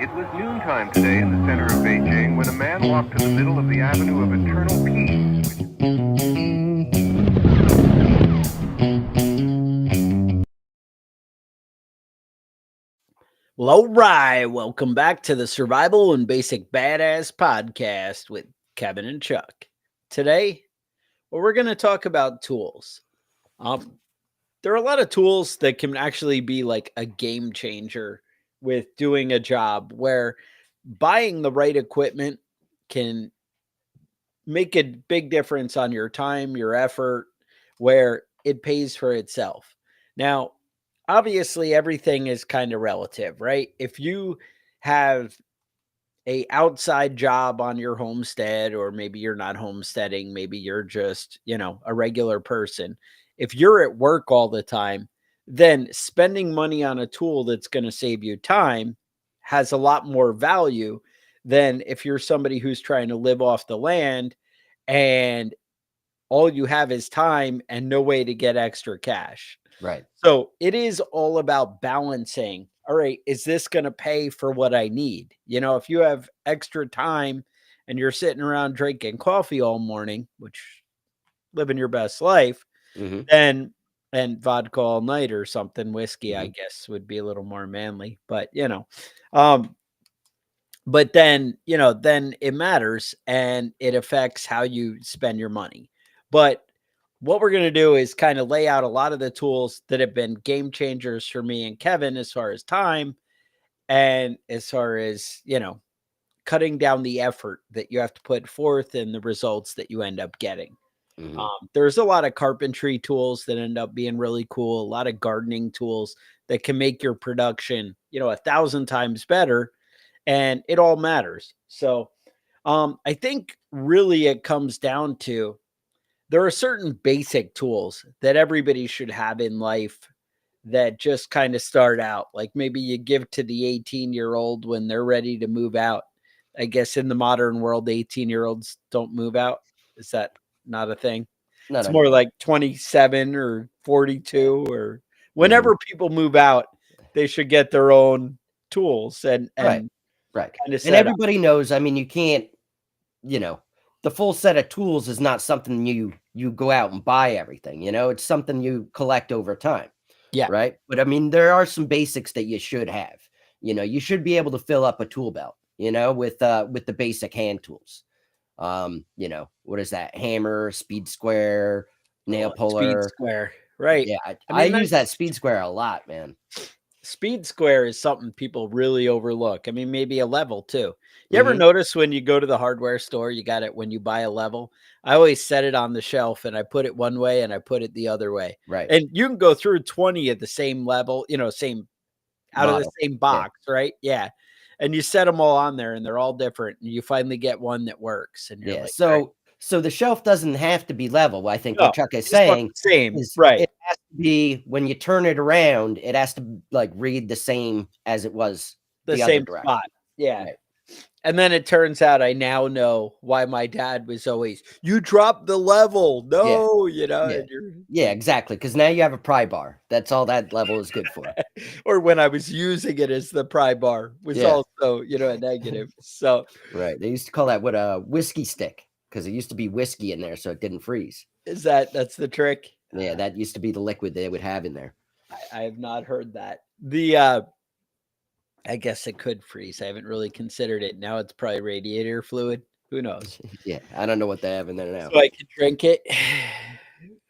It was noontime today in the center of Beijing when a man walked to the middle of the Avenue of Eternal Peace. Well, all right. Welcome back to the Survival and Basic Badass podcast with Kevin and Chuck. Today, we're going to talk about tools. There are a lot of tools that can actually be like a game changer with doing a job where buying the right equipment can make a big difference on your time, your effort, where it pays for itself. Now, obviously everything is kind of relative, right? If you have a outside job on your homestead, or maybe you're not homesteading, maybe you're just, a regular person. If you're at work all the time, then spending money on a tool that's going to save you time has a lot more value than if you're somebody who's trying to live off the land and all you have is time and no way to get extra cash. Right. So it is all about balancing. All right, is this going to pay for what I need? If you have extra time and you're sitting around drinking coffee all morning, which living your best life, Mm-hmm. then and vodka all night or something, whiskey, I Mm-hmm. guess would be a little more manly, um, but then it matters and it affects how you spend your money. But what we're going to do is kind of lay out a lot of the tools that have been game changers for me and Kevin as far as time and as far as, cutting down the effort that you have to put forth and the results that you end up getting. Mm-hmm. There's a lot of carpentry tools that end up being really cool, a lot of gardening tools that can make your production, 1,000 times better, and it all matters. So I think really it comes down to there are certain basic tools that everybody should have in life that just kind of start out. Like maybe you give to the 18-year-old when they're ready to move out. I guess in the modern world, 18-year-olds don't move out. Is that not a thing? Not It's more anymore. like 27 or Yeah. 42 or Mm-hmm. whenever people move out, they should get their own tools and Right. and Right. kind of And set up. everybody knows, I mean, you can't, you know, the full set of tools is not something you go out and buy everything, it's something you collect over time. Yeah. Right. But I mean, there are some basics that you should have. You should be able to fill up a tool belt, with the basic hand tools. What is that? Hammer, speed square, nail Speed puller. square. Right. Yeah, I I mean, use that that's speed square a lot, man. speed square is something people really overlook. I mean, maybe a level too. You ever Hmm. notice when you go to the hardware store, you got it when you buy a level? I always set it on the shelf and I put it one way and I put it the other way. Right. And you can go through 20 of the same level, same out of the Model. same Yeah. box, right? Yeah. And you set them all on there and they're all different. And you finally get one that works. And you're Yeah. like, all right, So the shelf doesn't have to be level. I think no, what Chuck is you just want saying the same. is Right. it has to be when you turn it around, it has to like read the same as it was The the other same direction. spot. Yeah. Right. And then it turns out I now know why my dad was always, "You dropped the level." Yeah. No, Yeah. and you're Yeah, exactly. Because now you have a pry bar. That's all that level is good for. or when I was using it as the pry bar was Yeah. also, a negative. So, Right. They used to call that what a whiskey stick because it used to be whiskey in there so it didn't freeze. that's the trick? Yeah, that used to be the liquid they would have in there. I have not heard that. I guess it could freeze. I haven't really considered it. Now it's probably radiator fluid. Who knows? Yeah, I don't know what they have in there now. So I can drink it.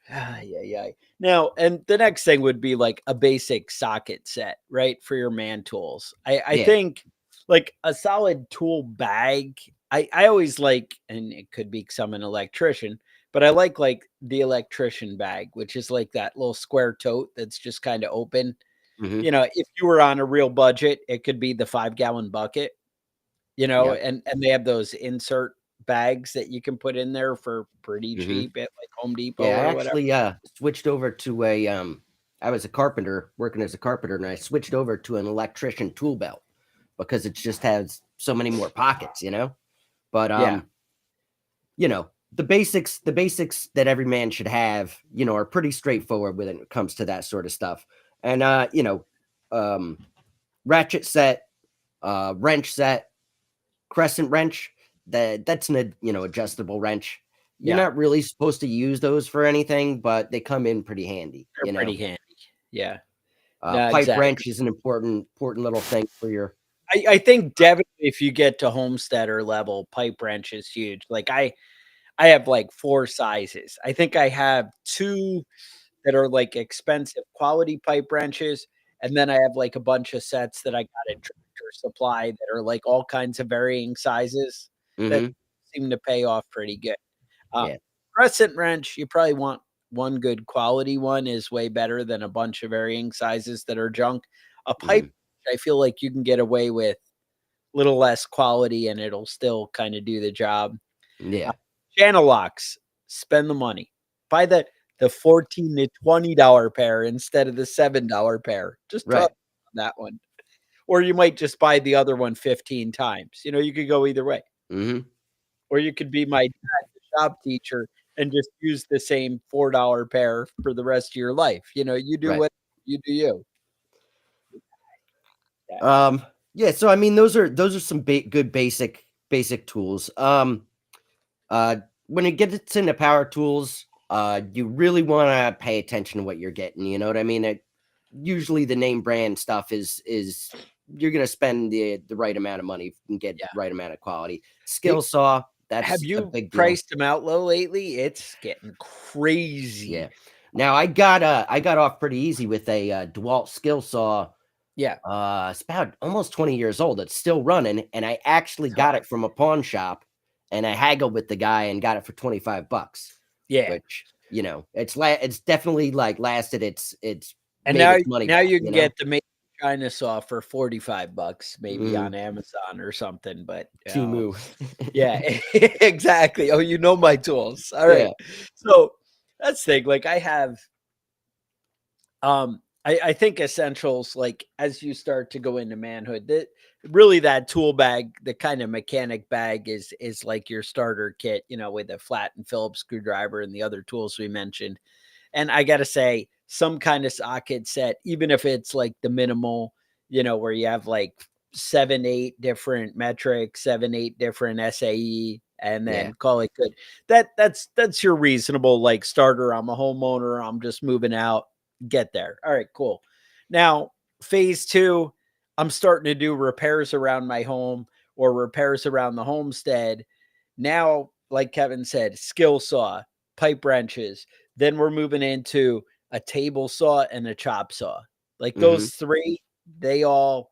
Yeah. Now, and the next thing would be like a basic socket set, right? For your man tools. I Yeah. think like a solid tool bag. I always like, and it could be 'cause I'm an electrician, but I like the electrician bag, which is like that little square tote that's just kind of open. Hmm. If you were on a real budget, it could be the 5-gallon bucket, Yeah. and they have those insert bags that you can put in there for pretty Hmm. cheap at like Home Depot Yeah, I or whatever. actually switched over to a I was a carpenter working as a carpenter and I switched over to an electrician tool belt because it just has so many more pockets. But Yeah. the basics that every man should have, are pretty straightforward when it comes to that sort of stuff. And um ratchet set, wrench set, crescent wrench. That's an adjustable wrench. You're Yeah, not really supposed to use those for anything, but they come in pretty handy. they're pretty handy. Yeah. No, Pipe exactly. wrench is an important little thing for your. I think definitely if you get to homesteader level, pipe wrench is huge. Like I have like 4 sizes. I think I have 2 that are like expensive quality pipe wrenches, and then I have like a bunch of sets that I got at Tractor Supply that are like all kinds of varying sizes that Hmm. seem to pay off pretty good. Yeah. Crescent wrench, you probably want one good quality one is way better than a bunch of varying sizes that are junk. A pipe, Mhm. I feel like you can get away with little less quality and it'll still kind of do the job. Uh, Yeah. channel locks, spend the money. Buy the $14 to $20 pair instead of the $7 pair. Just drop Right. that one. Or you might just buy the other one 15 times. You could go either way. Hmm. Or you could be my dad, the shop teacher, and just use the same $4 pair for the rest of your life. You do Right. what you do you. Yeah. Yeah, so I mean those are some good basic tools. Uh when it gets into power tools, you really want to pay attention to what you're getting, you know what I mean? Usually the name brand stuff is you're going to spend the right amount of money and get Yeah. right amount of quality. Hey, Skill saw, have that's a you big deal. priced them out low lately? It's getting Yeah. crazy. Now I got off pretty easy with a DeWalt skill saw. Yeah. It's about almost 20 years old. It's still running, and I actually got it from a pawn shop, and I haggled with the guy and got it for 25 bucks, Yeah. which, it's definitely like lasted it's And made now its money now back, you you can know? get the made in China saw for 45 bucks maybe Mhm. on Amazon or something, but, Timu. yeah, exactly. Oh, you know my tools. All right. Yeah. So, that's the thing, like, I have, I think essentials, like, as you start to go into manhood, that tool bag, the kind of mechanic bag is like your starter kit, with a flat and Phillips screwdriver and the other tools we mentioned. And I gotta say, some kind of socket set, even if it's like the minimal, where you have like 7, 8 different metrics, 7, 8 different SAE, and Yeah. then call it good. That's your reasonable like starter. I'm a homeowner. I'm just moving out. Get there. All right, cool. Now, phase 2, I'm starting to do repairs around my home or repairs around the homestead. Now, like Kevin said, skill saw, pipe wrenches, then we're moving into a table saw and a chop saw. Like Mhm. those 3, they all,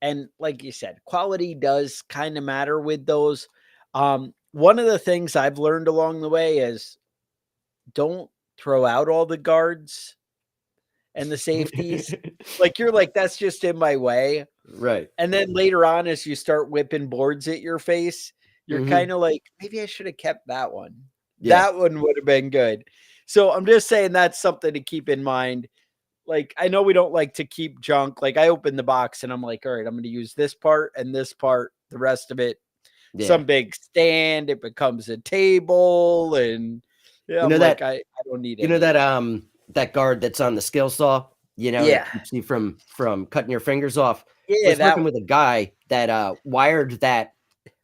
and like you said, quality does kind of matter with those. One of the things I've learned along the way is don't throw out all the guards and the safeties. Like you're like, that's just in my way. Right. And then later on, as you start whipping boards at your face, you're Mhm. kind of like, maybe I should have kept that one. Yeah. That one would have been good. So I'm just saying that's something to keep in mind. Like, I know we don't like to keep junk. Like, I open the box and I'm like, all right, I'm going to use this part and this part, the rest of it, Yeah. some big stand. It becomes a table. And yeah, You I'm know like, that I don't need you know any of that, that. that guard that's on the skill saw, that Yeah. keeps you from cutting your fingers off? Yeah. Was That working one. with a guy that, wired that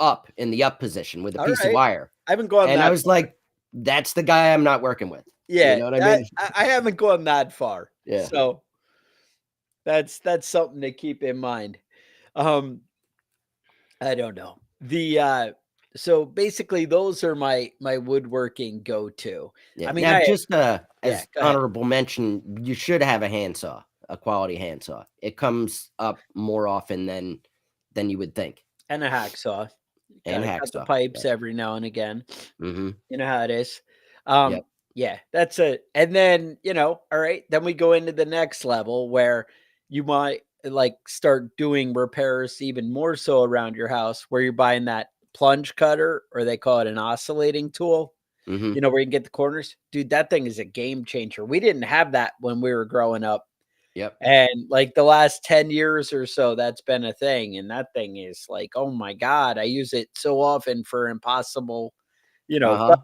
up in the up position with a All piece of right. wire, I haven't gone and I that was far. like, "That's the guy I'm not working with." You Yeah. know what I That mean? I haven't gone that far. Yeah. So that's something to keep in mind. Um, I don't know. So basically those are my woodworking go-to. Yeah. I mean, Now just, yeah, as go ahead. honorable mention, you should have a handsaw, a quality handsaw. It comes up more often than you would think. And a hacksaw. And Gotta cut the hacksaw. pipes Yeah. every now and again. Mhm. You know how it is. Yep. Yeah, that's it. And then, all right, then we go into the next level where you might like start doing repairs even more so around your house where you're buying that plunge cutter or they call it an oscillating tool, Mhm. where you can get the corners. Dude, that thing is a game changer. We didn't have that when we were growing up. Yep. And like the last 10 years or so, that's been a thing. And that thing is like, oh my God, I use it so often for impossible, Uh-huh.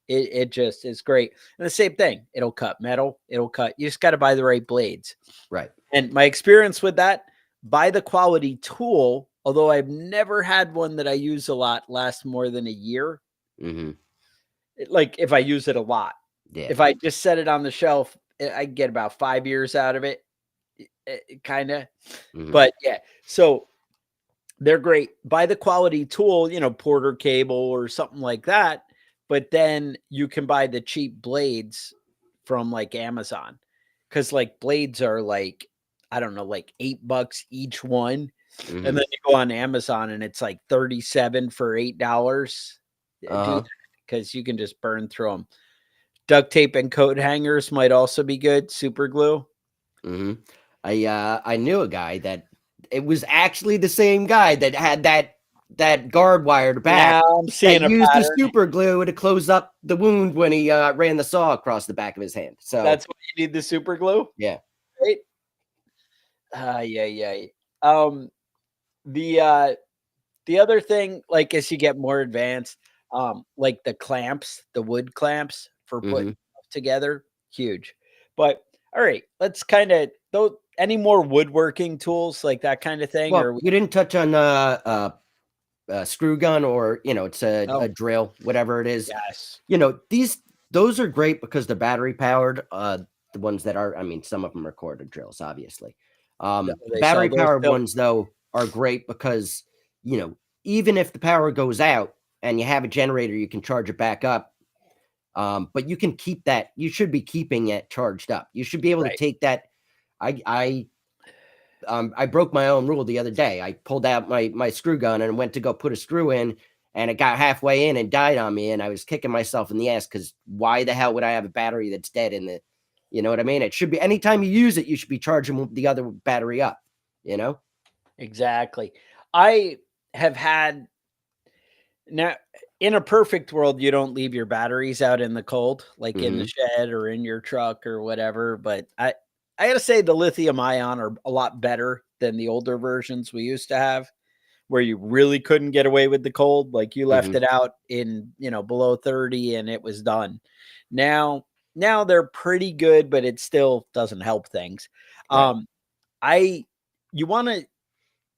it just is great. And the same thing, it'll cut metal, it'll cut. You just got to buy the right blades. Right. And my experience with that, buy the quality tool although I've never had one that I use a lot last more than a year. Mm-hmm. Like if I use it a lot, Yeah. if I just set it on the shelf, I get about 5 years out of it, kind of. Mm-hmm. But yeah, so they're great. Buy the quality tool, Porter cable or something like that. But then you can buy the cheap blades from like Amazon. Cause like blades are like, I don't know, like $8 each one. Mm-hmm. And then you go on Amazon and it's like 37 for $8. Do Uh-huh. that because you can just burn through them. Duct tape and coat hangers might also be good. Super glue. Mm-hmm. I knew a guy that it was actually the same guy that had that guard wired back Now I'm that seeing a used the pattern. super glue to close up the wound when he ran the saw across the back of his hand. So That's what you need, the super glue, yeah. right? Yeah. Um, the other thing, like as you get more advanced, like the clamps, the wood clamps for putting Mm-hmm. stuff together, huge. But all right, let's kind of though any more woodworking tools like that kind of thing, Well, or you didn't touch on screw gun, or it's oh a drill, whatever it is. yes, Those are great because they're battery powered. The ones that are, I mean, some of them are corded drills, obviously. The they sell battery those powered still. ones though are great because you know even if the power goes out and you have a generator, you can charge it back up. But you can keep that. You should be keeping it charged up. You should be able to Right. take that. I broke my own rule the other day. I pulled out my screw gun and went to go put a screw in, and it got halfway in and died on me. And I was kicking myself in the ass because why the hell would I have a battery that's dead in the, you know what I mean? It should be anytime you use it, you should be charging the other battery up. You know? Exactly. I have had now in a perfect world, you don't leave your batteries out in the cold, like in the Mm-hmm. shed or in your truck or whatever. But I gotta say the lithium ion are a lot better than the older versions we used to have, where you really couldn't get away with the cold. Like you left Mm-hmm. it out in, below 30 and it was done. Now, now they're pretty good, but it still doesn't help things. Right. Um, I you want to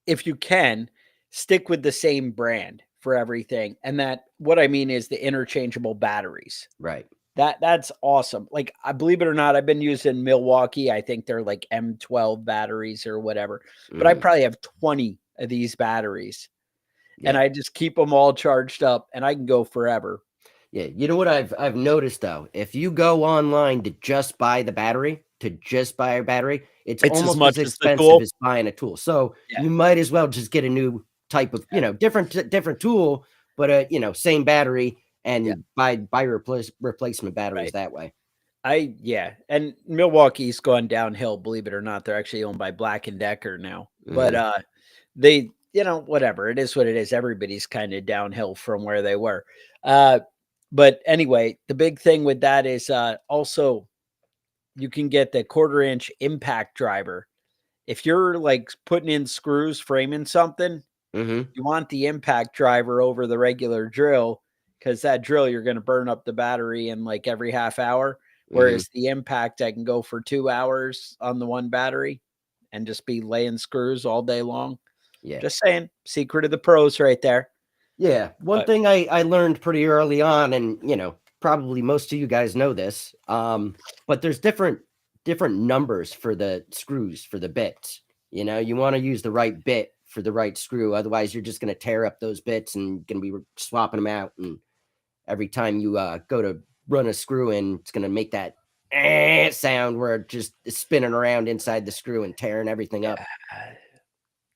if you can, stick with the same brand for everything. And that what I mean is the interchangeable batteries. Right. That's awesome. Like I believe it or not, I've been using Milwaukee. I think they're like M12 batteries or whatever. But I Mm-hmm. probably have 20 of these batteries and Yeah. I just keep them all charged up and I can go forever. Yeah, you know what I've noticed though, if you go online to just buy the battery, to just buy a battery, it's It's as almost as much as the expensive tool. as buying a tool. So Yeah. you might as well just get a new type of, different tool, but same battery Yeah. and buy replacement batteries Right. that way. Yeah, and Milwaukee's gone downhill, believe it or not. They're actually owned by Black& and Decker now. But, Hmm. they whatever, it is what it is. Everybody's kinda downhill from where they were. Uh, but anyway, the big thing with that is, also you can get the 1/4 inch impact driver. If you're, like, putting in screws, framing something, Hmm. you want the impact driver over the regular drill because that drill you're going to burn up the battery in like every half hour, Hmm. whereas the impact I can go for 2 hours on the one battery and just be laying screws all day long. Yeah. Just saying, secret of the pros right there. Yeah, one But thing I learned pretty early on, and probably most of you guys know this, but there's different numbers for the screws for the bits. You want to use the right bit for the right screw, otherwise you're just going to tear up those bits and going to be swapping them out. And every time you go to run a screw in, it's going to make that sound where it just is spinning around inside the screw and tearing everything up.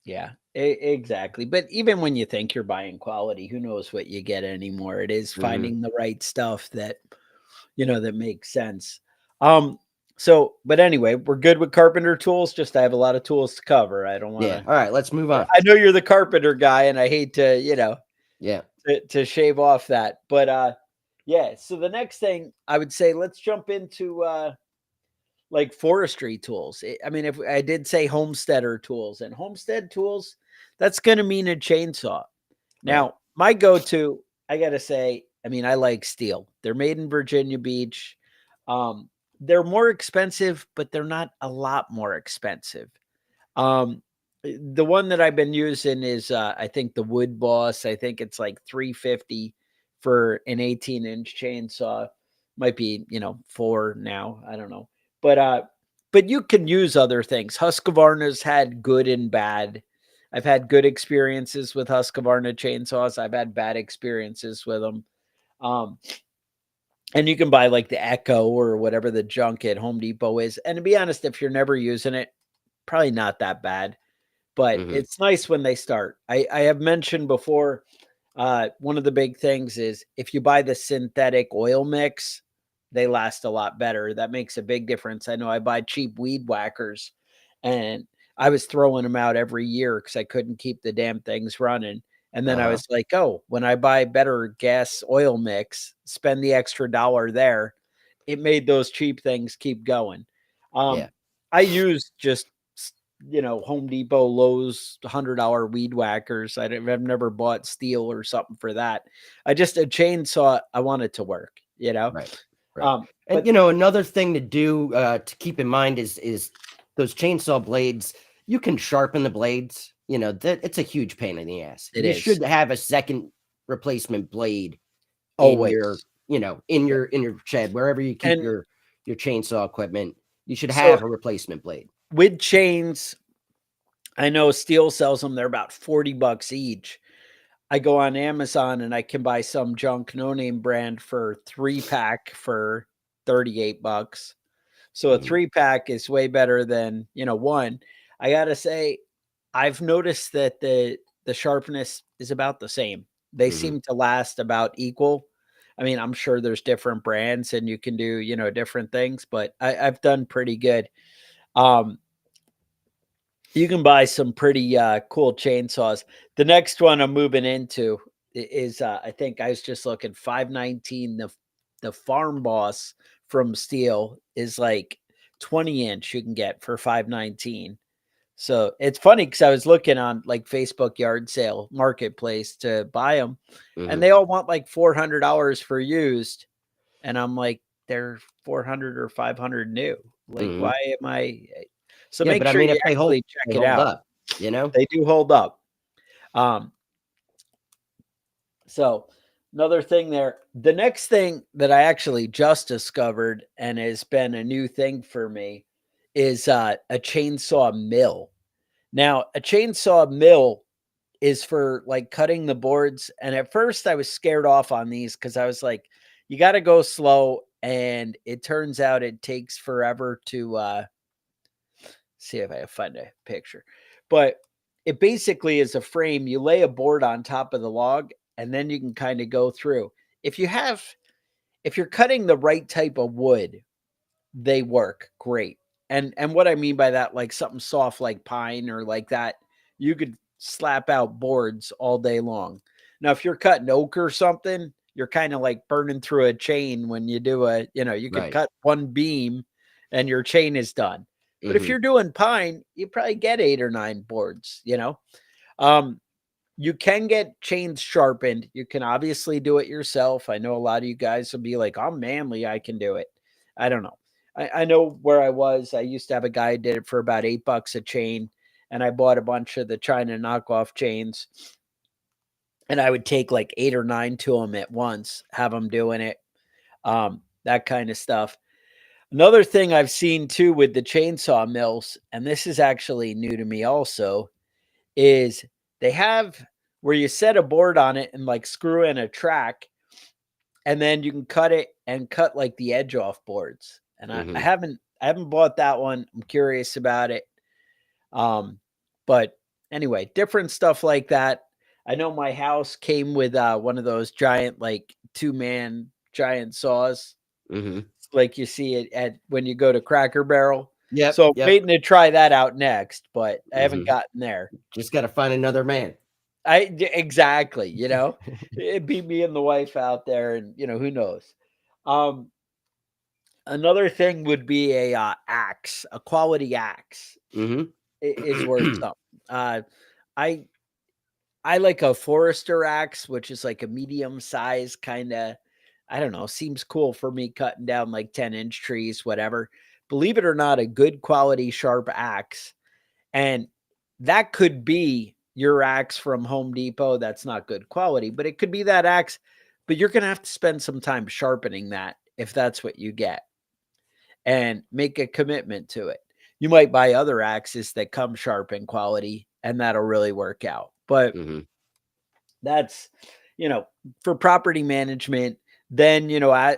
yeah, yeah, exactly. But even when you think you're buying quality, who knows what you get anymore? It is Hmm. finding the right stuff that that makes sense. Um, but anyway, we're good with carpenter tools. Just I have a lot of tools to cover. I don't want Yeah. to. All right, let's move on. I know you're the carpenter guy, and I hate to, Yeah. to shave off that. But yeah. So the next thing I would say, let's jump into like forestry tools. I mean, if I did say homesteader tools and homestead tools, that's going to mean a chainsaw. Right. Now, my go-to, I gotta say, I mean, I like steel. They're made in Virginia Beach. They're more expensive, but they're not a lot more expensive. Um, The one that I've been using is, I think the Wood Boss. I think it's like 350 for an 18-inch chainsaw. Might be, 4 now. I don't know. But you can use other things. Husqvarna's had good and bad. I've had good experiences with Husqvarna chainsaws. I've had bad experiences with them. Um, and you can buy like the Echo or whatever the junk at Home Depot is. And to be honest, if you're never using it, probably not that bad, but Hmm. it's nice when they start. I have mentioned before, one of the big things is if you buy the synthetic oil mix, they last a lot better. That makes a big difference. I know I buy cheap weed whackers, and I was throwing them out every year because I couldn't keep the damn things running. And then I Uh-huh. was like, oh, when I buy better gas oil mix, spend the extra dollar there, it made those cheap things keep going. Yeah. Um, I use just Home Depot, Lowe's $100 weed whackers. I've never bought steel or something for that. I just a chainsaw. I want it to work. Right. Right. Um, And but another thing to do to keep in mind is those chainsaw blades, you can sharpen the blades. That it's a huge pain in the ass. it You is should have a second replacement blade in your, always. in Yep. your shed, wherever you keep And your chainsaw equipment. You should so have a replacement blade. with chains, I know steel sells them. They're about $40 each. I go on Amazon and I can buy some junk no name brand for 3-pack for $38. So a Mhm. 3-pack is way better than, one. I gotta say, I've noticed that the sharpness is about the same. They Mhm. seem to last about equal. I mean, I'm sure there's different brands and you can do, different things, but I've done pretty good. Um, you can buy some pretty cool chainsaws. The next one I'm moving into is I think I was just looking 519. The Farm Boss from Steel is like 20-inch you can get for 519. So it's funny because I was looking on like Facebook yard sale marketplace to buy them, and Mhm. they all want like $400 for used, and I'm like, they're 400 or 500 new. Like, Mhm. why am I? So Yeah, make but I sure mean, you if they actually check it hold out. up, you know? They do hold up. Um, so another thing there. The next thing that I actually just discovered and has been a new thing for me is a chainsaw mill. Now, a chainsaw mill is for like cutting the boards. And at first I was scared off on these because I was like, you got to go slow. And it turns out it takes forever to see if I can find a picture. But it basically is a frame. You lay a board on top of the log and then you can kind of go through. If you have, if you're cutting the right type of wood, they work great. And what I mean by that, like something soft like pine or like that, you could slap out boards all day long. Now, if you're cutting oak or something, you're kind of like burning through a chain when you do you could Right. cut one beam and your chain is done. But if Mhm. you're doing pine, you probably get 8 or 9 boards. Um, you can get chains sharpened. You can obviously do it yourself. I know a lot of you guys will be like, I'm manly, I can do it. I don't know. I know where I was. I used to have a guy who did it for about $8 a chain, and I bought a bunch of the China knockoff chains, and I would take like 8 or 9 to them at once, have them doing it, that kind of stuff. Another thing I've seen too with the chainsaw mills, and this is actually new to me also, is they have where you set a board on it and like screw in a track, and then you can cut it and cut like the edge off boards. And I Mhm. haven't I haven't bought that one. I'm curious about it. Um, but anyway, different stuff like that. I know my house came with one of those giant like 2-man giant saws, Mhm. like you see it at when you go to Cracker Barrel. Yep. So I'm Yep. waiting to try that out next, but I haven't Mhm. gotten there. Just got to find another man. Exactly, it'd be me and the wife out there, and who knows. Um, Another thing would be a axe, a quality axe Mhm. is worth something. I I like a Forester axe, which is like a medium size kind of. I don't know, seems cool for me cutting down like 10-inch trees, whatever. Believe it or not, a good quality sharp axe, and that could be your axe from Home Depot that's not good quality, but it could be that axe, but you're going to have to spend some time sharpening that if that's what you get and make a commitment to it. You might buy other axes that come sharp in quality and that'll really work out. But Hmm. that's, you know, for property management. Then,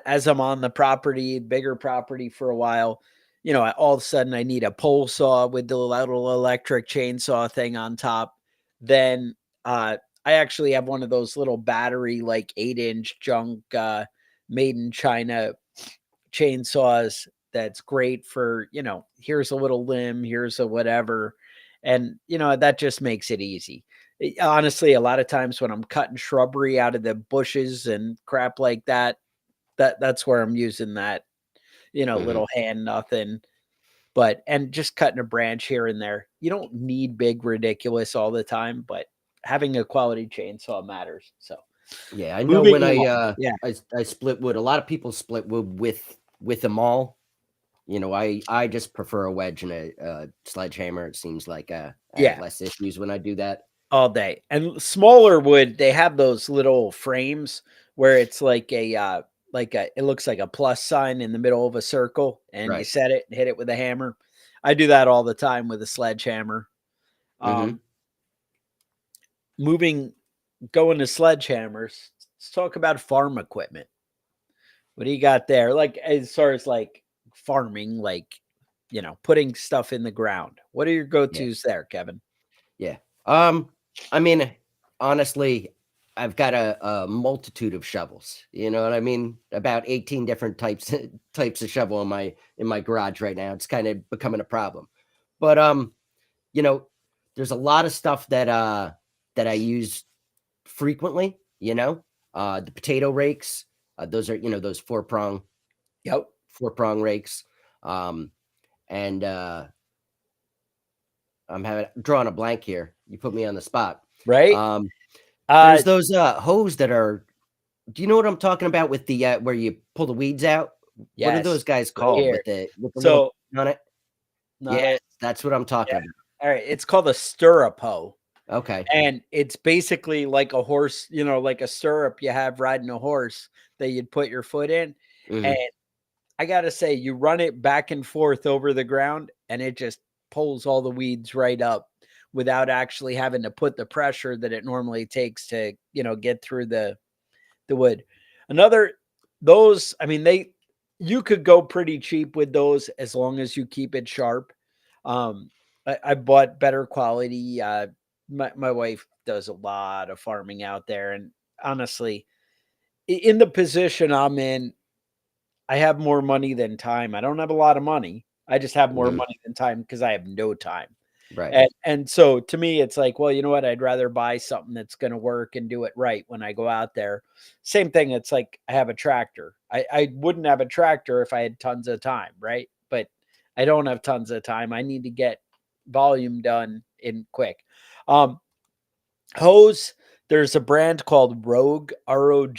as I'm on the property, bigger property for a while, all of a sudden I need a pole saw with the little electric chainsaw thing on top. Then I actually have one of those little battery, like 8-inch junk, made in China chainsaws that's great for, here's a little limb, here's a whatever. And, that just makes it easy. Honestly, a lot of times when I'm cutting shrubbery out of the bushes and crap like that, that's where I'm using that, Hmm. little hand nothing. But and just cutting a branch here and there. You don't need big ridiculous all the time, but having a quality chainsaw matters. So Yeah, I know moving when along. Yeah. I split wood. A lot of people split wood with them all. I just prefer a wedge and a sledgehammer. It seems like I have Yeah. less issues when I do that. All day. And smaller wood, they have those little frames where it's it looks like a plus sign in the middle of a circle and you Right. set it and hit it with a hammer. I do that all the time with a sledgehammer. Hmm. Um, moving going to sledgehammers, let's talk about farm equipment. What do you got there? Like as far as like farming, like putting stuff in the ground. What are your Yeah. go-tos there, Kevin? Yeah. Um, I mean, honestly, I've got a multitude of shovels. You know what I mean? About 18 different types of shovel in my garage right now. It's kind of becoming a problem. But you know, there's a lot of stuff that I use frequently, the potato rakes, those are, those Yep. four prong rakes. Um, and I'm drawing a blank here. You put me on the spot. Right? Um, Uh there's those hose that are, do you know what I'm talking about with the where you pull the weeds out? What are yes. those guys Right called here. with the little So on it? not Yes, a that's what I'm talking yeah. about. All right. It's called a stirrup hoe. Okay. And it's basically like a horse, like a stirrup you have riding a horse that you'd put your foot in. And Hmm. I gotta say, you run it back and forth over the ground and it just pulls all the weeds right up without actually having to put the pressure that it normally takes to, get through the wood. Another those, I mean, you could go pretty cheap with those as long as you keep it sharp. I bought better quality. My wife does a lot of farming out there, and honestly, in the position I'm in, I have more money than time. I don't have a lot of money. I just have more Hmm. money than time because I have no time. Right. And so to me, it's like, well, you know what? I'd rather buy something that's going to work and do it right when I go out there. Same thing. It's like I have a tractor. I wouldn't have a tractor if I had tons of time, right? But I don't have tons of time. I need to get volume done in quick. Um, hose. There's a brand called Rogue, Rogue,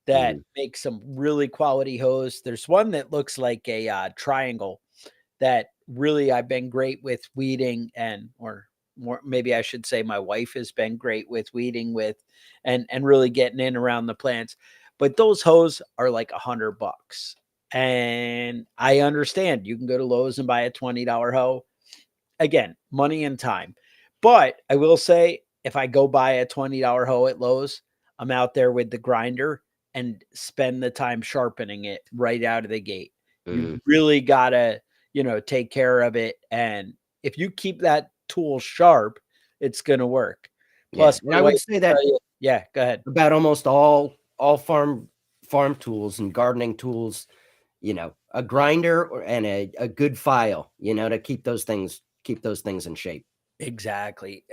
that Hmm. makes some really quality hose. There's one that looks like a triangle that really I've been great with weeding or more maybe I should say my wife has been great with weeding with and really getting in around the plants. But those hose are like $100. And I understand you can go to Lowe's and buy a $20 hoe. Again, money and time. But I will say if I go buy a $20 hoe at Lowe's, I'm out there with the grinder and spend the time sharpening it right out of the gate. You Hmm. really gotta, take care of it. And if you keep that tool sharp, it's gonna work. Yeah. Plus, And my I wife would say will that tell you, yeah, go ahead. about almost all farm tools and gardening tools, a grinder and a good file, to keep those things in shape. Exactly.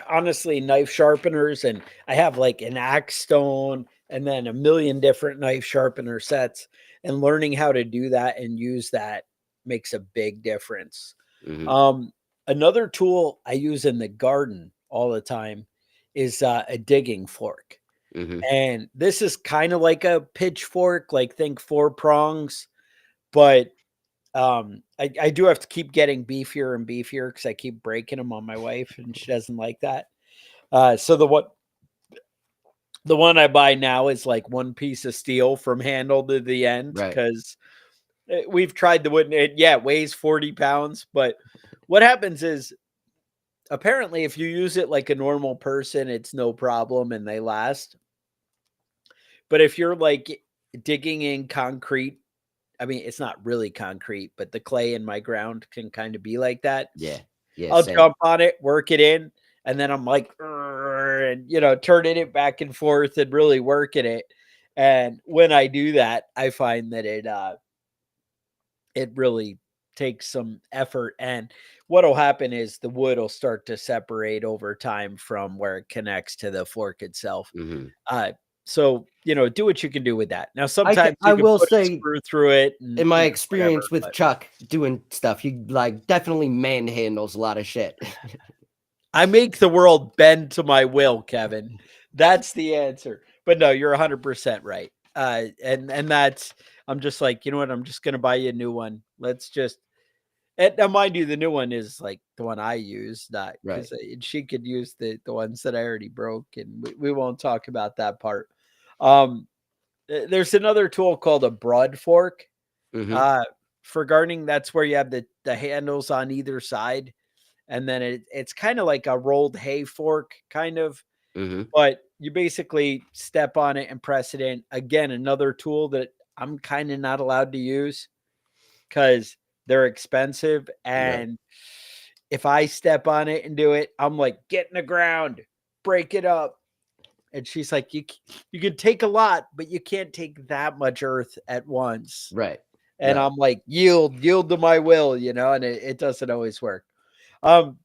Honestly, knife sharpeners, and I have like an axe stone and then a million different knife sharpener sets. And learning how to do that and use that makes a big difference. Hmm. Um, Another tool I use in the garden all the time is a digging fork. Hmm. And this is kind of like a pitchfork, like think four prongs, but I do have to keep getting beefier and beefier because I keep breaking them on my wife, and she doesn't like that. So the one I buy now is like one piece of steel from handle to the end Right. because we've tried the wood. It weighs 40 pounds, but what happens is apparently if you use it like a normal person, it's no problem and they last. But if you're like digging in concrete, I mean, it's not really concrete, but the clay in my ground can kind of be like that. Yeah. Yeah. I'll Same. jump on it, work it in, and then I'm like, "Urgh," and turning it back and forth and really working it. And when I do that, I find that it really takes some effort. And what'll happen is the wood will start to separate over time from where it connects to the fork itself. Mhm. Uh, so do what you can do with that. Now, sometimes I you can will put a say, screw through it, and in my whatever. experience with But Chuck doing stuff, he like definitely manhandles a lot of shit. I make the world bend to my will, Kevin. That's the answer. But no, you're 100% right. And that's I'm just like, you know what? I'm just gonna buy you a new one. Let's just and now, mind you, the new one is like the one I use, not Right. because she could use the ones that I already broke, and we won't talk about that part. Um, there's another tool called a broad fork. Mhm. Uh, for gardening, that's where you have the handles on either side, and then it's kind of like a rolled hay fork, kind of, Mhm. but you basically step on it and press it in. Again, another tool that I'm kind of not allowed to use because they're expensive. Right. And if I step on it and do it, I'm like, get in the ground, break it up. And she's like, you can take a lot, but you can't take that much earth at once. Right. And Right. I'm like, yield to my will, and it doesn't always work. Um,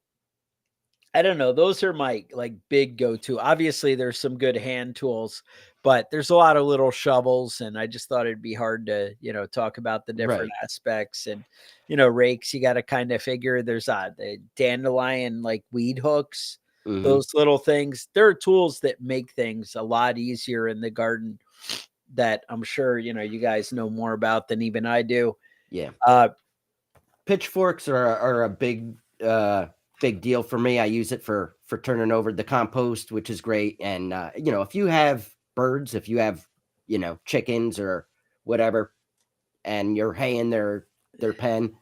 I don't know. Those are my like big go-to. Obviously, there's some good hand tools, but there's a lot of little shovels, and I just thought it'd be hard to, talk about the different Right. aspects. And rakes, you got to kind of figure there's the dandelion like weed hooks, Mhm. those little things. There are tools that make things a lot easier in the garden that I'm sure you guys know more about than even I do. Yeah. Uh, Pitchforks are a big deal for me. I use it for turning over the compost, which is great. And if you have birds, if you have chickens or whatever, and you're haying their pen,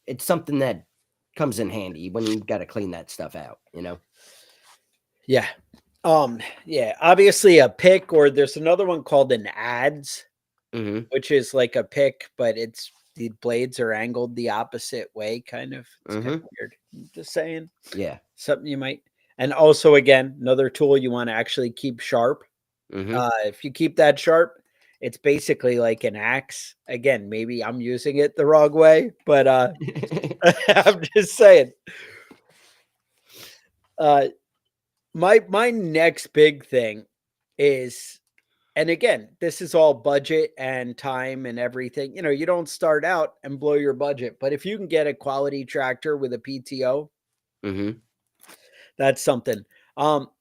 it's something that comes in handy when you got to clean that stuff out. yeah, yeah, obviously a pick, or there's another one called an adze, Hmm. which is like a pick, but it's the blades are angled the opposite way, kind of. It's kind Hmm. of weird. Just saying Yeah. something you might. And also, again, another tool you want to actually keep sharp. Hmm. If you keep that sharp, it's basically like an axe. Again, maybe I'm using it the wrong way, but I'm just saying. Uh, my next big thing is, and again, this is all budget and time and everything. You don't start out and blow your budget, but if you can get a quality tractor with a PTO, Hmm. that's something.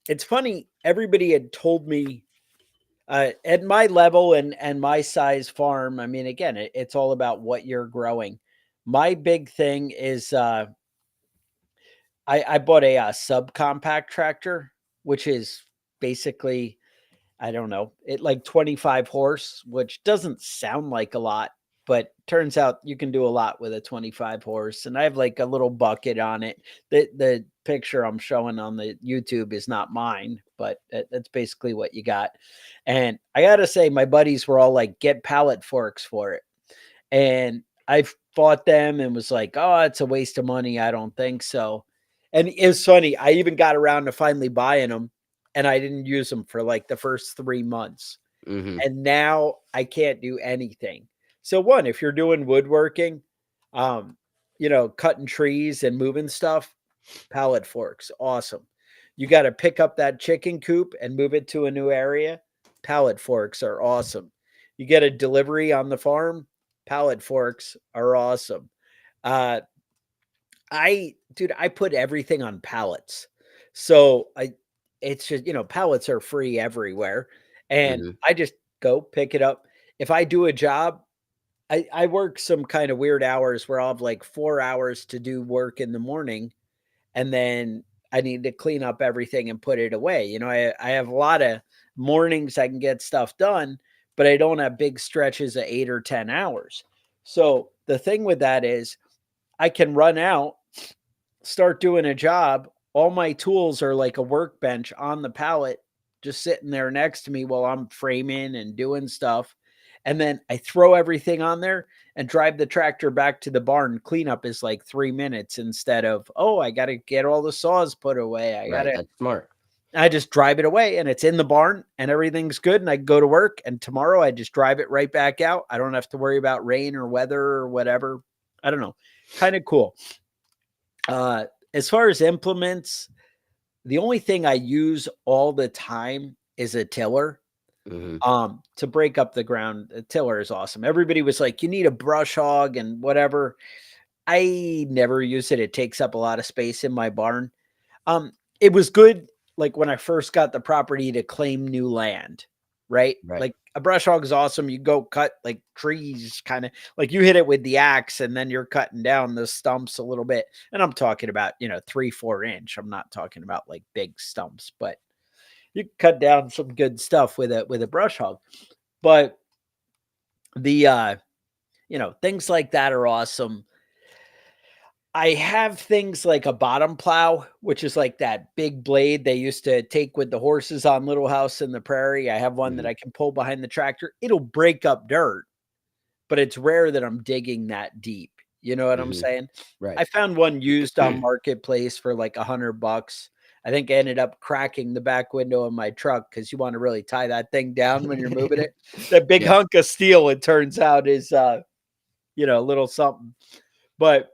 It's funny, everybody had told me at my level and my size farm. I mean, again, it's all about what you're growing. My big thing is I bought a subcompact tractor, which is basically I don't know, it like 25 horse, which doesn't sound like a lot, but turns out you can do a lot with a 25 horse. And I have like a little bucket on it. The picture I'm showing on the YouTube is not mine, but that's basically what you got. And I gotta say, my buddies were all like, get pallet forks for it. And I bought them and was like, oh, it's a waste of money. I don't think so. And it's funny. I even got around to finally buying them, and I didn't use them for like the first 3 months. Hmm. And now I can't do anything. So one, if you're doing woodworking, um, cutting trees and moving stuff, pallet forks, awesome. You got to pick up that chicken coop and move it to a new area. Pallet forks are awesome. You get a delivery on the farm, pallet forks are awesome. Uh, dude, I put everything on pallets. So it's just, pallets are free everywhere. And Hmm. I just go pick it up. If I do a job, I work some kind of weird hours where I'll have like 4 hours to do work in the morning, and then I need to clean up everything and put it away. I have a lot of mornings I can get stuff done, but I don't have big stretches of 8 or 10 hours. So the thing with that is I can run out, start doing a job. All my tools are like a workbench on the pallet, just sitting there next to me while I'm framing and doing stuff. And then I throw everything on there and drive the tractor back to the barn. Cleanup is like 3 minutes instead of, oh, I got to get all the saws put away. Right. That's smart. I just drive it away and it's in the barn and everything's good. And I go to work, and tomorrow I just drive it right back out. I don't have to worry about rain or weather or whatever. I don't know. Kind of cool. As far as implements, the only thing I use all the time is a tiller. To break up the ground. A tiller is awesome. Everybody was like, you need a brush hog and whatever. I never use it. It takes up a lot of space in my barn. It was good like when I first got the property to claim new land, right? Right. Like a brush hog is awesome. You go cut like trees, kind of like you hit it with the axe and then you're cutting down the stumps a little bit. And I'm talking about, 3-4 inch. I'm not talking about like big stumps, but you can cut down some good stuff with a brush hog. But the things like that are awesome. I have things like a bottom plow, which is like that big blade they used to take with the horses on Little House in the Prairie. I have one that I can pull behind the tractor. It'll break up dirt, but it's rare that I'm digging that deep. You know what I'm saying? Right. I found one used on Marketplace for like $100. I think I ended up cracking the back window of my truck because you want to really tie that thing down when you're moving it. That big hunk of steel, it turns out, is a little something. But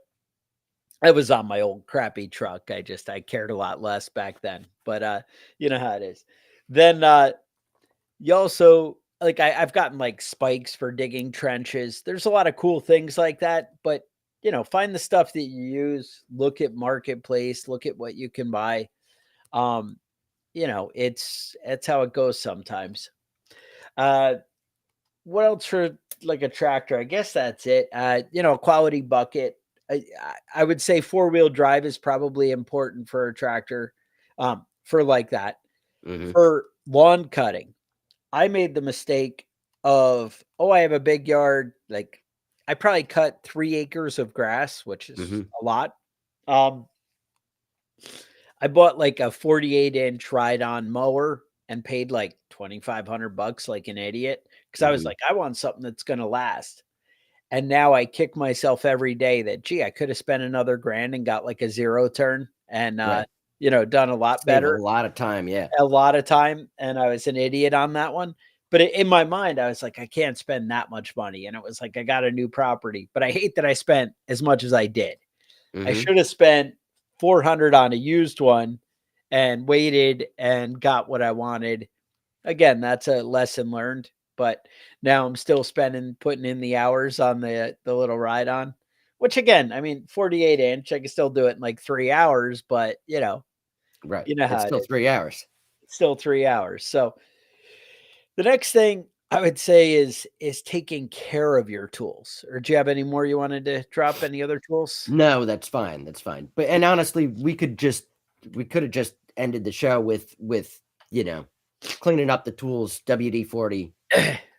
I was on my old crappy truck. I cared a lot less back then, but you know how it is. Then you also like I've gotten like spikes for digging trenches. There's a lot of cool things like that, but find the stuff that you use, look at Marketplace, look at what you can buy. It's how it goes sometimes. What else for like a tractor? I guess that's it. A quality bucket. I would say 4-wheel drive is probably important for a tractor, for like that. For lawn cutting, I made the mistake of, I have a big yard. Like I probably cut 3 acres of grass, which is a lot. I bought like a 48-inch ride-on mower and paid like $2,500 like an idiot. Cause I was like, I want something that's going to last. And now I kick myself every day that, gee, I could have spent another grand and got like a 0 turn and, done a lot better. A lot of time. Yeah. A lot of time. And I was an idiot on that one. But in my mind, I was like, I can't spend that much money. And it was like, I got a new property, but I hate that I spent as much as I did. I should have spent $400 on a used one and waited and got what I wanted. Again, that's a lesson learned. But now I'm still putting in the hours on the little ride on, which again, I mean, 48-inch, I can still do it in like 3 hours, but right. You know how it's still 3 hours. It's still 3 hours. So the next thing I would say is taking care of your tools. Or do you have any more you wanted to drop? Any other tools? No, that's fine. That's fine. But and honestly, we could have just ended the show with cleaning up the tools, WD-40.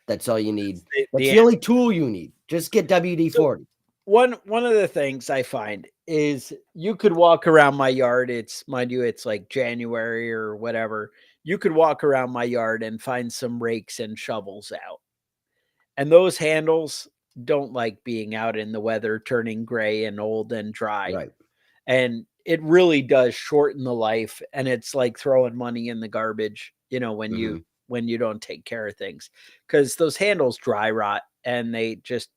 That's all you need. That's the only tool you need. Just get WD-40. So one of the things I find is you could walk around my yard. Mind you, it's like January or whatever. You could walk around my yard and find some rakes and shovels out. And those handles don't like being out in the weather, turning gray and old and dry. Right. And it really does shorten the life. And it's like throwing money in the garbage, when you don't take care of things, because those handles dry rot and they just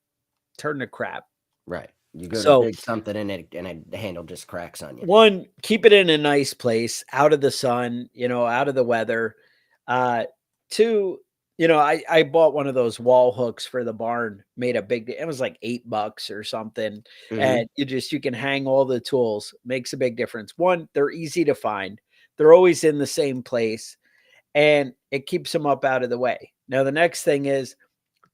turn to crap. Right. You go to dig something in it and the handle just cracks on you. One, keep it in a nice place, out of the sun, out of the weather. Two, I bought one of those wall hooks for the barn, made a big, it was like $8 or something. And you can hang all the tools, makes a big difference. One, they're easy to find. They're always in the same place and it keeps them up out of the way. Now, the next thing is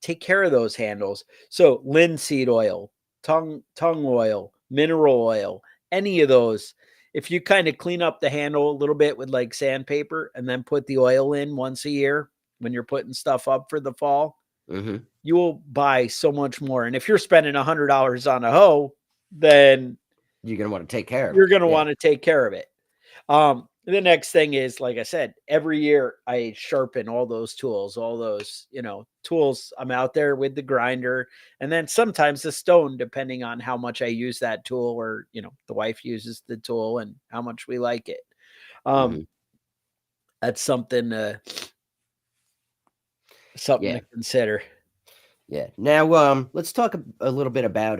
take care of those handles. So linseed oil, tongue oil, mineral oil, any of those. If you kind of clean up the handle a little bit with like sandpaper and then put the oil in once a year when you're putting stuff up for the fall, you will buy so much more. And if you're spending $100 on a hoe, then You're going to want to take care of it. you're going to want to take care of it. The next thing is, like I said, every year I sharpen all those tools, tools. I'm out there with the grinder and then sometimes the stone, depending on how much I use that tool or, the wife uses the tool and how much we like it. That's something to consider. Yeah. Now, let's talk a little bit about,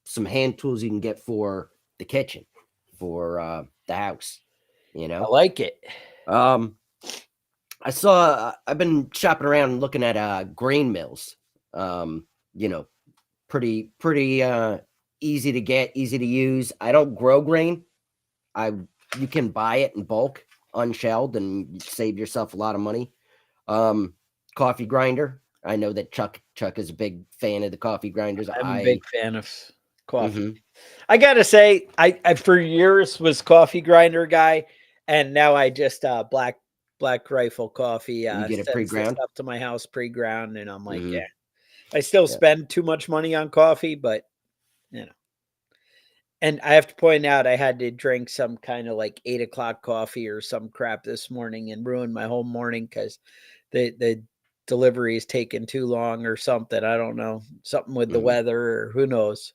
some hand tools you can get for the kitchen, for the house. I like it. I've been shopping around looking at grain mills. Pretty easy to get, easy to use. I don't grow grain. You can buy it in bulk, unshelled, and save yourself a lot of money. Coffee grinder. I know that Chuck is a big fan of the coffee grinders. I'm a big fan of coffee. Mm-hmm. I gotta say, I for years was coffee grinder guy, and now I just Black Rifle Coffee. You get it pre-ground up to my house pre-ground, and I'm like, yeah. I still spend too much money on coffee, but and I have to point out, I had to drink some kind of like 8 o'clock coffee or some crap this morning and ruined my whole morning because the delivery is taking too long or something. I don't know, something with the weather or who knows.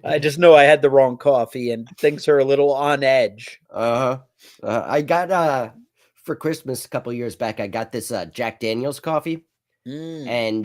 I just know I had the wrong coffee and things are a little on edge. I got for Christmas a couple years back, I got this Jack Daniel's coffee, and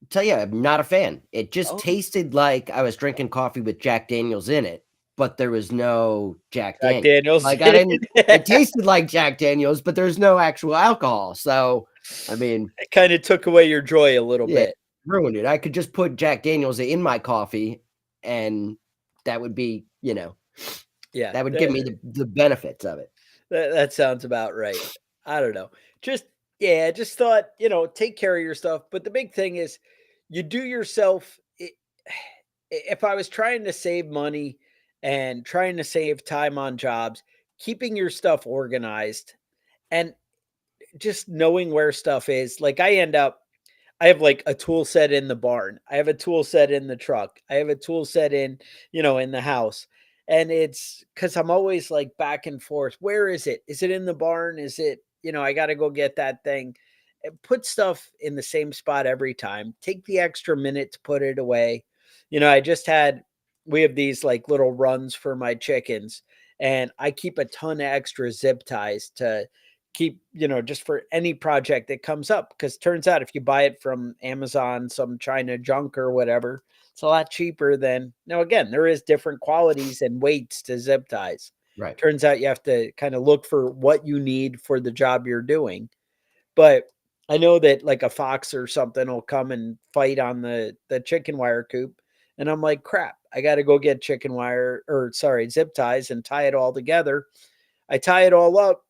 tell you, I'm not a fan. It just tasted like I was drinking coffee with Jack Daniel's in it, but there was no Jack Daniel's. Like it tasted like Jack Daniel's, but there's no actual alcohol. So, I mean, it kind of took away your joy a little bit. Ruined it. I could just put Jack Daniel's in my coffee, and that would be, that would give me the benefits of it. That sounds about right. I don't know. Just thought, take care of your stuff. But the big thing is you do yourself. If I was trying to save money and trying to save time on jobs, keeping your stuff organized and just knowing where stuff is, like I have like a tool set in the barn. I have a tool set in the truck. I have a tool set in the house. And it's because I'm always like back and forth. Where is it? Is it in the barn? Is it, I got to go get that thing. Put stuff in the same spot every time. Take the extra minute to put it away. We have these like little runs for my chickens, and I keep a ton of extra zip ties to keep, just for any project that comes up. Because turns out if you buy it from Amazon, some China junk or whatever, it's a lot cheaper than, again, there is different qualities and weights to zip ties. Right. Turns out you have to kind of look for what you need for the job you're doing. But I know that like a fox or something will come and fight on the chicken wire coop. And I'm like, crap, I got to go get zip ties and tie it all together. I tie it all up,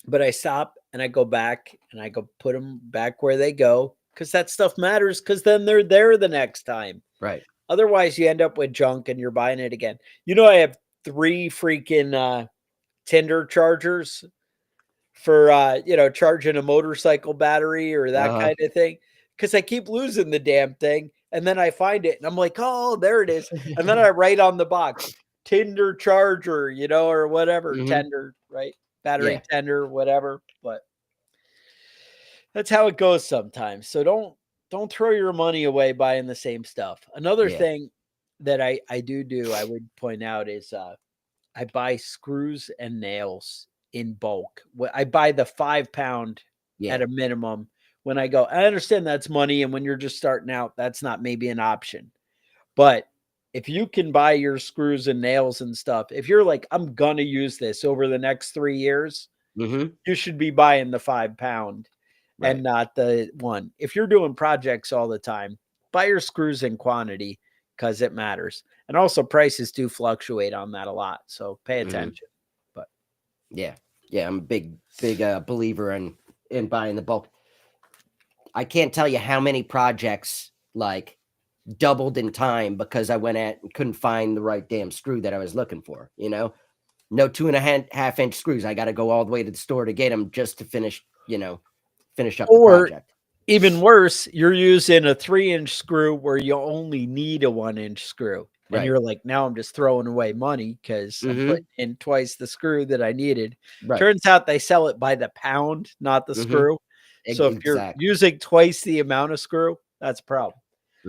but I stop and I go back and I go put them back where they go. Because that stuff matters, because then they're there the next time. Right. Otherwise, you end up with junk and you're buying it again. I have 3 freaking Tinder chargers for, charging a motorcycle battery or that kind of thing. Because I keep losing the damn thing. And then I find it and I'm like, oh, there it is. And then I write on the box, Tinder charger, or whatever, tender, right? Battery tender, whatever. But that's how it goes sometimes. So don't throw your money away buying the same stuff. Another thing that I do, I would point out is I buy screws and nails in bulk. I buy the 5-pound at a minimum. When I go, I understand that's money. And when you're just starting out, that's not maybe an option. But if you can buy your screws and nails and stuff, if you're like, I'm going to use this over the next 3 years, you should be buying the 5-pound. Right. And not the one. If you're doing projects all the time, buy your screws in quantity because it matters. And also prices do fluctuate on that a lot. So pay attention. But yeah, I'm a big believer in in buying the bulk. I can't tell you how many projects like doubled in time because I went at and couldn't find the right damn screw that I was looking for. No 2.5 inch screws. I got to go all the way to the store to get them just to finish up the Or project. even worse, you're using a 3-inch screw where you only need a 1-inch screw. And Right. you're like, now I'm just throwing away money because I'm putting in twice the screw that I needed. Right. Turns out they sell it by the pound, not the screw. So if you're Exactly. using twice the amount of screw, that's a problem.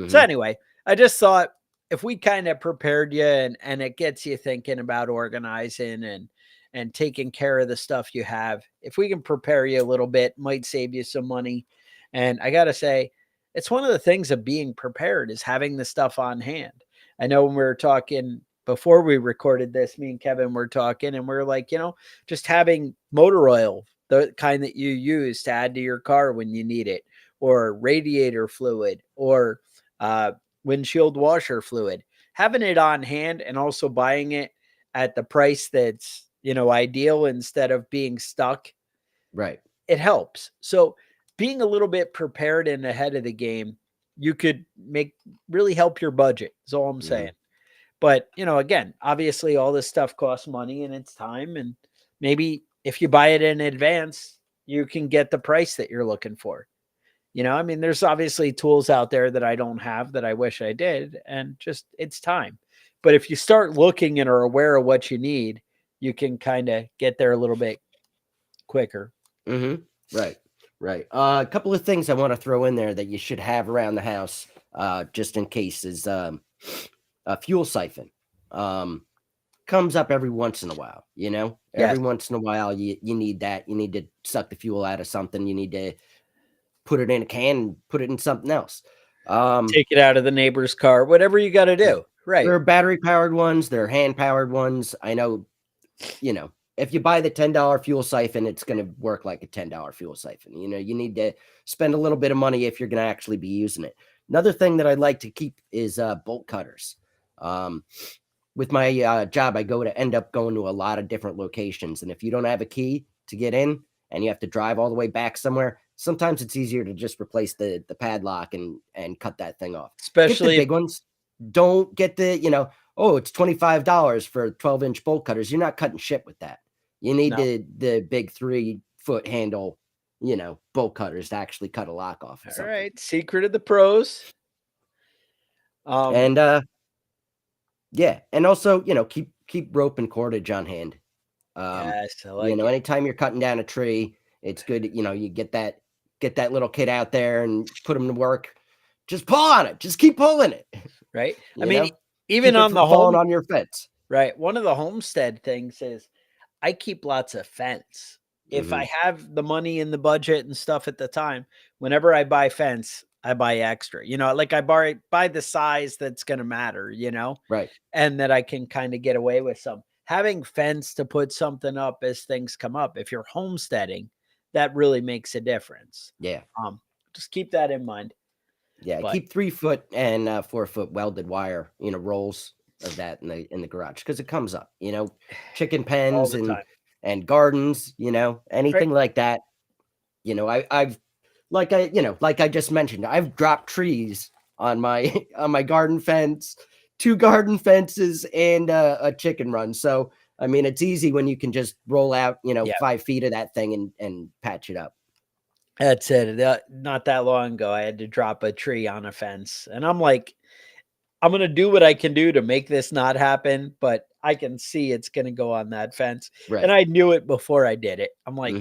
So anyway, I just thought if we kind of prepared you and it gets you thinking about organizing and taking care of the stuff you have, if we can prepare you a little bit, might save you some money. And I got to say, it's one of the things of being prepared is having the stuff on hand. I know when we were talking before we recorded this, me and Kevin were talking and we're like, just having motor oil, the kind that you use to add to your car when you need it, or radiator fluid, or windshield washer fluid, having it on hand and also buying it at the price that's, ideal instead of being stuck. Right. It helps. So being a little bit prepared and ahead of the game, you could really help your budget is all I'm saying. But, again, obviously all this stuff costs money and it's time. And maybe if you buy it in advance, you can get the price that you're looking for. There's obviously tools out there that I don't have that I wish I did, and just it's time. But if you start looking and are aware of what you need, you can kind of get there a little bit quicker. Right. A couple of things I want to throw in there that you should have around the house, just in case, is a fuel siphon. Comes up every once in a while, every once in a while you need that. You need to suck the fuel out of something. You need to put it in a can and put it in something else. Take it out of the neighbor's car, whatever you got to do. Right. There are battery powered ones. There are hand powered ones. I know, if you buy the $10 fuel siphon, it's going to work like a $10 fuel siphon. You need to spend a little bit of money if you're going to actually be using it. Another thing that I'd like to keep is bolt cutters. With my job, I end up going to a lot of different locations. And if you don't have a key to get in and you have to drive all the way back somewhere, sometimes it's easier to just replace the padlock and cut that thing off. Especially get the big ones. Don't get the, it's $25 for 12-inch bolt cutters. You're not cutting shit with that. You need the big 3-foot handle, bolt cutters to actually cut a lock off. All right. Secret of the pros. And also, keep rope and cordage on hand. Yes, I like it. Anytime you're cutting down a tree, it's good. You get that little kid out there and put him to work. Just pull on it. Just keep pulling it. Right. Even keep on the falling on your fence. Right. One of the Homestead things is I keep lots of fence. If I have the money in the budget and stuff at the time, whenever I buy fence, I buy extra. Like I buy the size that's going to matter, Right. and that I can kind of get away with some. Having fence to put something up as things come up. If you're homesteading, that really makes a difference. Yeah. Just keep that in mind. Yeah. Keep 3-foot and 4-foot welded wire, rolls of that in the garage because it comes up, chicken pens and gardens, anything like that. I've like I just mentioned, I've dropped trees on my garden fence, 2 garden fences, and a chicken run. So it's easy when you can just roll out 5 feet of that thing and patch it up. That's it. Not that long ago, I had to drop a tree on a fence, and I'm like, I'm going to do what I can do to make this not happen, but I can see it's going to go on that fence. Right. And I knew it before I did it. I'm like,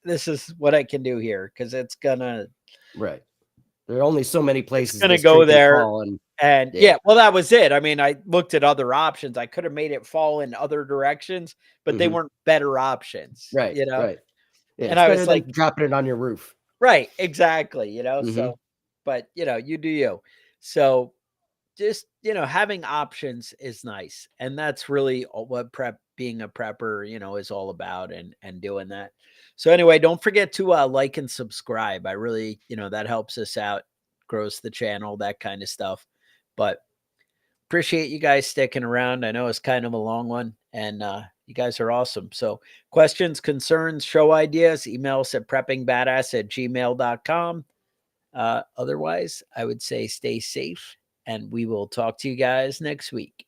this is what I can do here because it's going to. Right. There are only so many places going to go there. And well, that was it. I looked at other options. I could have made it fall in other directions, but they weren't better options. Right. Right. Yeah, and I was like, dropping it on your roof. Right. Exactly. So, but you do you. So, just having options is nice, and that's really what being a prepper is all about, and doing that. So anyway, don't forget to like and subscribe. I really that helps us out, grows the channel, that kind of stuff. But appreciate you guys sticking around. I know it's kind of a long one, And you guys are awesome. So questions, concerns, show ideas, email us at preppingbadass@gmail.com. Otherwise, I would say stay safe, and we will talk to you guys next week.